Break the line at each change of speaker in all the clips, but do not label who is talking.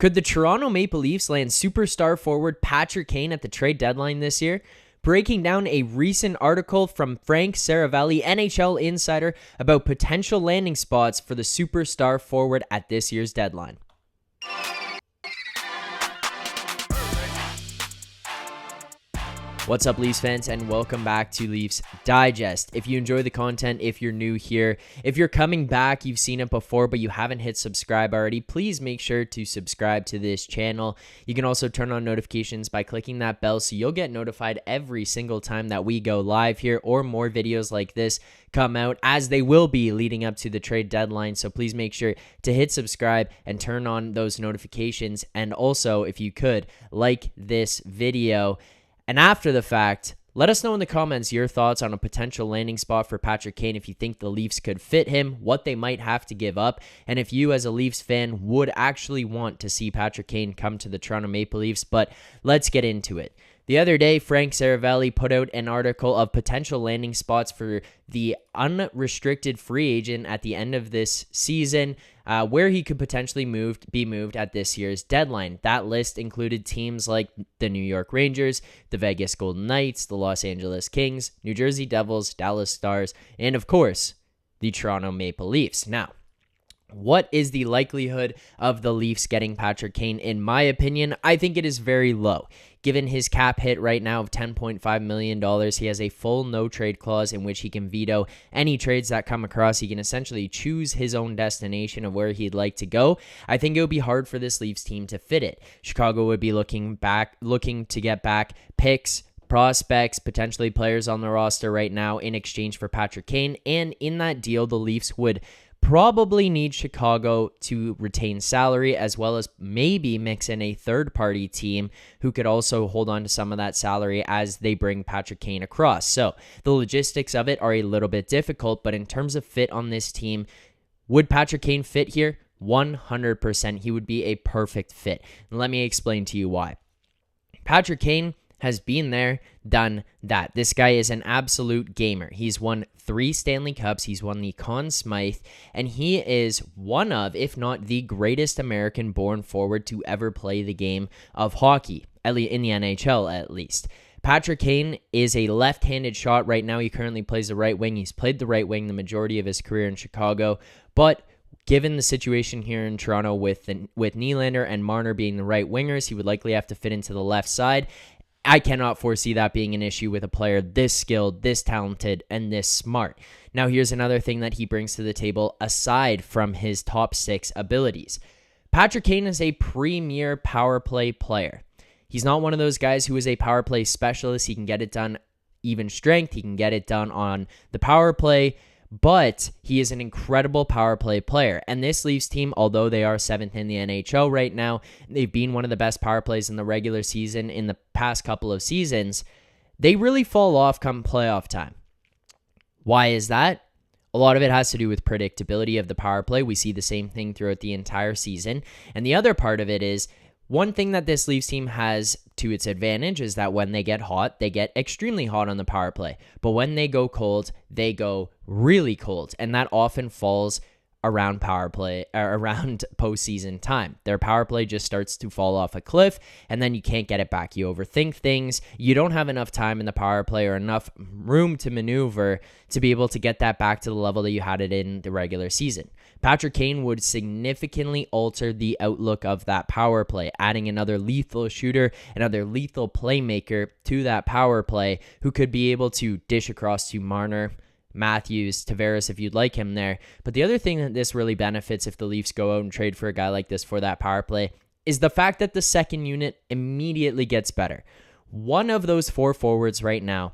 Could the Toronto Maple Leafs land superstar forward Patrick Kane at the trade deadline this year? Breaking down a recent article from Frank Seravalli, NHL insider, about potential landing spots for the superstar forward at this year's deadline. What's up, Leafs fans, and welcome back to Leafs Digest. If you enjoy the content, if you're new here, if you're coming back, you've seen it before, but you haven't hit subscribe already, please make sure to subscribe to this channel. You can also turn on notifications by clicking that bell so you'll get notified every single time that we go live here or more videos like this come out, as they will be leading up to the trade deadline. So please make sure to hit subscribe and turn on those notifications. And also, if you could, like this video. And after the fact, let us know in the comments your thoughts on a potential landing spot for Patrick Kane, if you think the Leafs could fit him, what they might have to give up, and if you as a Leafs fan would actually want to see Patrick Kane come to the Toronto Maple Leafs. But let's get into it. The other day, Frank Seravalli put out an article of potential landing spots for the unrestricted free agent at the end of this season, where he could potentially be moved at this year's deadline. That list included teams like the New York Rangers, the Vegas Golden Knights, the Los Angeles Kings, New Jersey Devils, Dallas Stars, and of course, the Toronto Maple Leafs. Now, what is the likelihood of the Leafs getting Patrick Kane? In my opinion, I think it is very low. Given his cap hit right now of $10.5 million, he has a full no-trade clause in which he can veto any trades that come across. He can essentially choose his own destination of where he'd like to go. I think it would be hard for this Leafs team to fit it. Chicago would be looking to get back picks, prospects, potentially players on the roster right now in exchange for Patrick Kane. And in that deal, the Leafs would probably need Chicago to retain salary, as well as maybe mix in a third-party team who could also hold on to some of that salary as they bring Patrick Kane across. So the logistics of it are a little bit difficult, but in terms of fit on this team, would Patrick Kane fit here? 100%. He would be a perfect fit. And let me explain to you why. Patrick Kane has been there, done that. This guy is an absolute gamer. He's won 3 Stanley Cups. He's won the Conn Smythe, and he is one of, if not the greatest American-born forward to ever play the game of hockey, in the NHL at least. Patrick Kane is a left-handed shot right now. He currently plays the right wing. He's played the right wing the majority of his career in Chicago, but given the situation here in Toronto with Nylander and Marner being the right wingers, he would likely have to fit into the left side. I cannot foresee that being an issue with a player this skilled, this talented, and this smart. Now, here's another thing that he brings to the table aside from his top 6 abilities. Patrick Kane is a premier power play player. He's not one of those guys who is a power play specialist. He can get it done even strength. He can get it done on the power play, but he is an incredible power play player. And this Leafs team, although they are 7th in the NHL right now, they've been one of the best power plays in the regular season in the past couple of seasons, they really fall off come playoff time. Why is that? A lot of it has to do with predictability of the power play. We see the same thing throughout the entire season. And the other part of it is, one thing that this Leafs team has to its advantage is that when they get hot, they get extremely hot on the power play. But when they go cold, they go really cold. And that often falls around around postseason time. Their power play just starts to fall off a cliff, and then you can't get it back. You overthink things. You don't have enough time in the power play or enough room to maneuver to be able to get that back to the level that you had it in the regular season. Patrick Kane would significantly alter the outlook of that power play, adding another lethal shooter, another lethal playmaker to that power play who could be able to dish across to Marner, Matthews, Tavares if you'd like him there. But the other thing that this really benefits if the Leafs go out and trade for a guy like this for that power play is the fact that the second unit immediately gets better. One of those 4 forwards right now,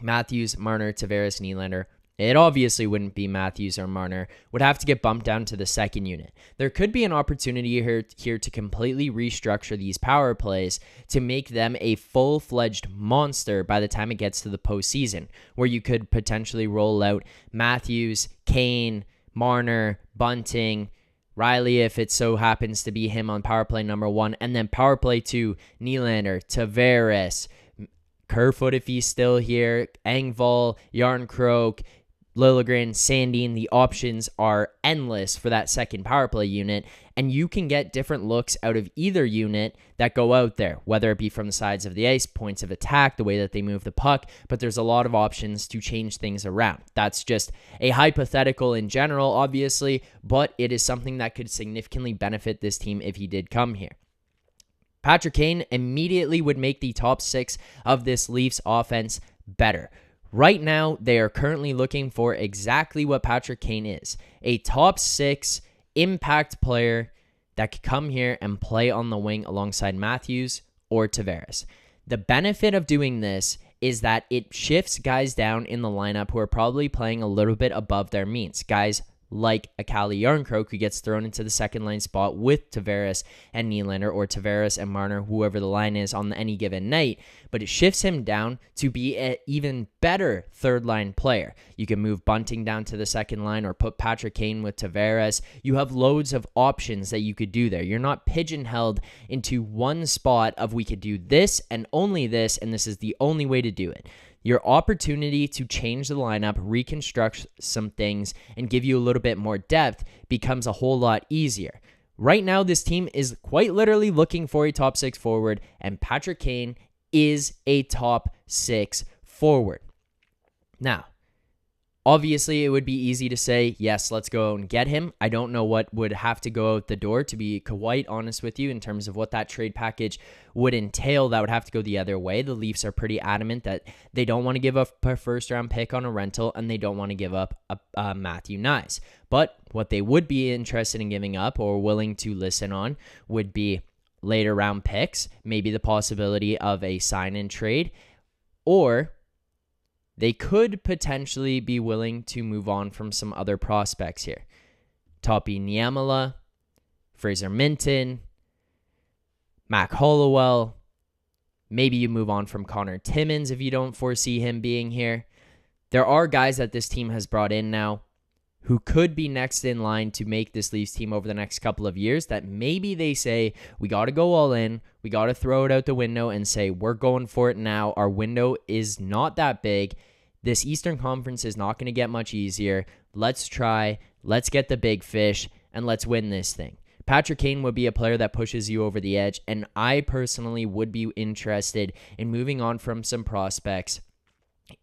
Matthews, Marner, Tavares, Nylander, it obviously wouldn't be Matthews or Marner, would have to get bumped down to the second unit. There could be an opportunity here to completely restructure these power plays to make them a full-fledged monster by the time it gets to the postseason, where you could potentially roll out Matthews, Kane, Marner, Bunting, Riley, if it so happens to be him on power play number 1, and then power play 2, Nylander, Tavares, Kerfoot if he's still here, Engvall, Yarncroke, Liljegren, Sandin, the options are endless for that second power play unit, and you can get different looks out of either unit that go out there, whether it be from the sides of the ice, points of attack, the way that they move the puck, but there's a lot of options to change things around. That's just a hypothetical in general, obviously, but it is something that could significantly benefit this team if he did come here. Patrick Kane immediately would make the top 6 of this Leafs offense better. Right now, they are currently looking for exactly what Patrick Kane is. A top 6 impact player that could come here and play on the wing alongside Matthews or Tavares. The benefit of doing this is that it shifts guys down in the lineup who are probably playing a little bit above their means. Guys like a Calle Jarnkrok, who gets thrown into the second line spot with Tavares and Nylander, or Tavares and Marner, whoever the line is on any given night, but it shifts him down to be an even better third line player. You can move Bunting down to the second line or put Patrick Kane with Tavares. You have loads of options that you could do there. You're not pigeonholed into one spot of we could do this and only this, and this is the only way to do it. Your opportunity to change the lineup, reconstruct some things, and give you a little bit more depth becomes a whole lot easier. Right now, this team is quite literally looking for a top 6 forward, and Patrick Kane is a top 6 forward. Now, obviously, it would be easy to say, yes, let's go and get him. I don't know what would have to go out the door, to be quite honest with you, in terms of what that trade package would entail. That would have to go the other way. The Leafs are pretty adamant that they don't want to give up a first-round pick on a rental, and they don't want to give up a Matthew Knies. But what they would be interested in giving up or willing to listen on would be later-round picks, maybe the possibility of a sign-and trade, or they could potentially be willing to move on from some other prospects here. Topi Niemela, Fraser Minton, Mac Hollowell. Maybe you move on from Connor Timmins if you don't foresee him being here. There are guys that this team has brought in now who could be next in line to make this Leafs team over the next couple of years, that maybe they say, we got to go all in, we got to throw it out the window and say, we're going for it now. Our window is not that big. This Eastern Conference is not going to get much easier. Let's try, let's get the big fish, and let's win this thing. Patrick Kane would be a player that pushes you over the edge, and I personally would be interested in moving on from some prospects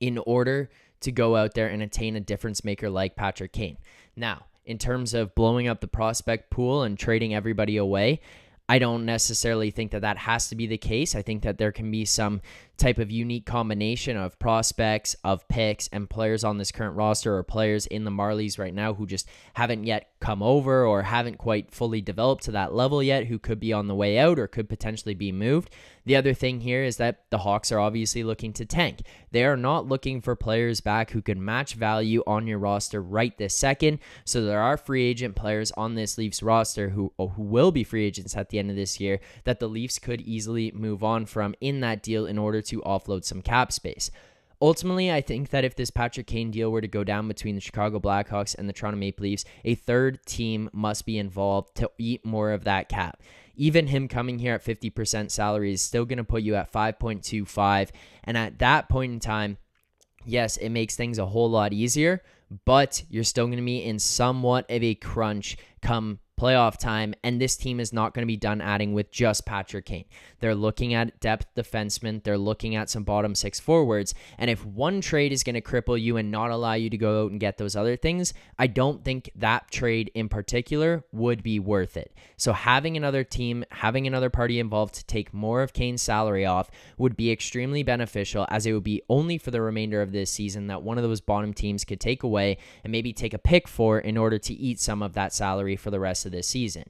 in order to go out there and attain a difference maker like Patrick Kane. Now, in terms of blowing up the prospect pool and trading everybody away, I don't necessarily think that that has to be the case. I think that there can be some type of unique combination of prospects, of picks, and players on this current roster, or players in the Marlies right now who just haven't yet come over or haven't quite fully developed to that level yet, who could be on the way out or could potentially be moved. The other thing here is that the Hawks are obviously looking to tank. They are not looking for players back who can match value on your roster right this second. So there are free agent players on this Leafs roster who will be free agents at the end of this year that the Leafs could easily move on from in that deal in order to offload some cap space. Ultimately, I think that if this Patrick Kane deal were to go down between the Chicago Blackhawks and the Toronto Maple Leafs, a third team must be involved to eat more of that cap. Even him coming here at 50% salary is still going to put you at 5.25. And at that point in time, yes, it makes things a whole lot easier, but you're still going to be in somewhat of a crunch come playoff time, and this team is not going to be done adding with just Patrick Kane. They're looking at depth defensemen. They're looking at some bottom 6 forwards, and if one trade is going to cripple you and not allow you to go out and get those other things, I don't think that trade in particular would be worth it. So having another team, having another party involved to take more of Kane's salary off would be extremely beneficial, as it would be only for the remainder of this season that one of those bottom teams could take away and maybe take a pick for in order to eat some of that salary for the rest of this season.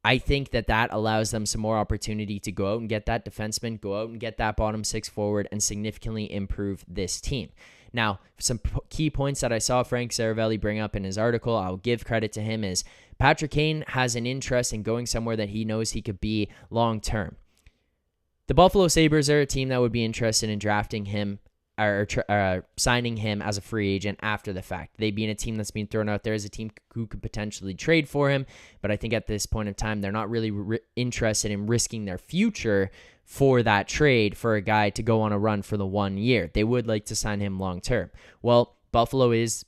I think that that allows them some more opportunity to go out and get that defenseman, go out and get that bottom 6 forward, and significantly improve this team. Now, some key points that I saw Frank Seravalli bring up in his article, I'll give credit to him, is Patrick Kane has an interest in going somewhere that he knows he could be long term. The Buffalo Sabres are a team that would be interested in drafting him or signing him as a free agent after the fact. They being a team that's being thrown out there as a team who could potentially trade for him, but I think at this point in time, they're not really interested in risking their future for that trade for a guy to go on a run for the 1 year. They would like to sign him long term. Well, Buffalo is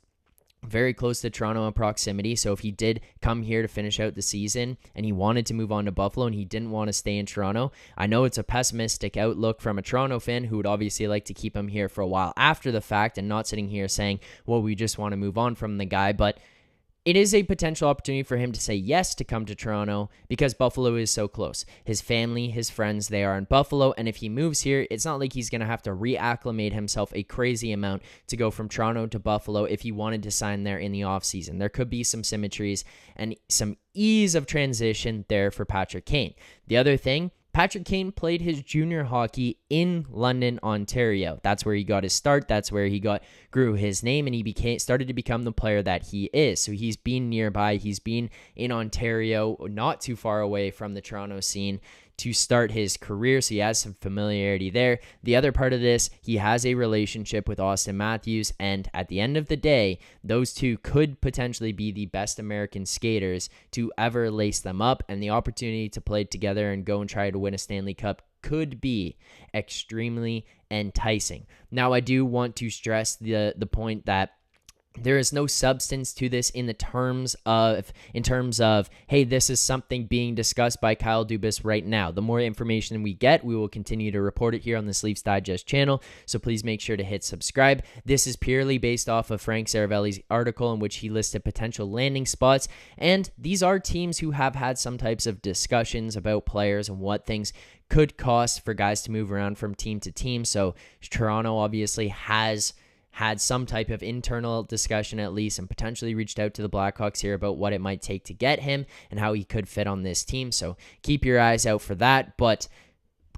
very close to Toronto in proximity. So if he did come here to finish out the season and he wanted to move on to Buffalo and he didn't want to stay in Toronto, I know it's a pessimistic outlook from a Toronto fan who would obviously like to keep him here for a while after the fact and not sitting here saying, well, we just want to move on from the guy. But it is a potential opportunity for him to say yes to come to Toronto because Buffalo is so close. His family, his friends, they are in Buffalo. And if he moves here, it's not like he's going to have to reacclimate himself a crazy amount to go from Toronto to Buffalo if he wanted to sign there in the offseason. There could be some symmetries and some ease of transition there for Patrick Kane. The other thing, Patrick Kane played his junior hockey in London, Ontario. That's where he got his start. That's where he grew his name, and he started to become the player that he is. So he's been nearby. He's been in Ontario, not too far away from the Toronto scene to start his career, so he has some familiarity there. The other part of this, he has a relationship with Austin Matthews, and at the end of the day, those two could potentially be the best American skaters to ever lace them up, and the opportunity to play together and go and try to win a Stanley Cup could be extremely enticing. Now, I do want to stress the point that there is no substance to this in terms of, hey, this is something being discussed by Kyle Dubas right now. The more information we get, we will continue to report it here on this Leafs Digest channel, so please make sure to hit subscribe. This is purely based off of Frank Seravalli's article in which he listed potential landing spots, and these are teams who have had some types of discussions about players and what things could cost for guys to move around from team to team. So Toronto obviously has had some type of internal discussion at least and potentially reached out to the Blackhawks here about what it might take to get him and how he could fit on this team. So keep your eyes out for that. But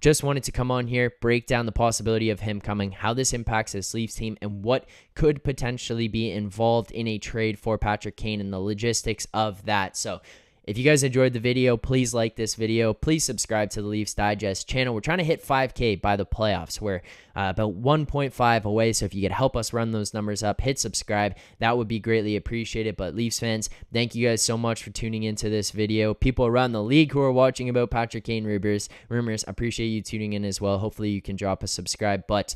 just wanted to come on here, break down the possibility of him coming, how this impacts this Leafs team, and what could potentially be involved in a trade for Patrick Kane and the logistics of that. So if you guys enjoyed the video, please like this video. Please subscribe to the Leafs Digest channel. We're trying to hit 5K by the playoffs. We're about 1.5 away, so if you could help us run those numbers up, hit subscribe. That would be greatly appreciated. But Leafs fans, thank you guys so much for tuning into this video. People around the league who are watching about Patrick Kane rumors, appreciate you tuning in as well. Hopefully you can drop a subscribe. But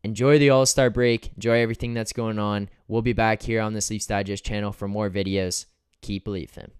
enjoy the All-Star break. Enjoy everything that's going on. We'll be back here on this Leafs Digest channel for more videos. Keep believing.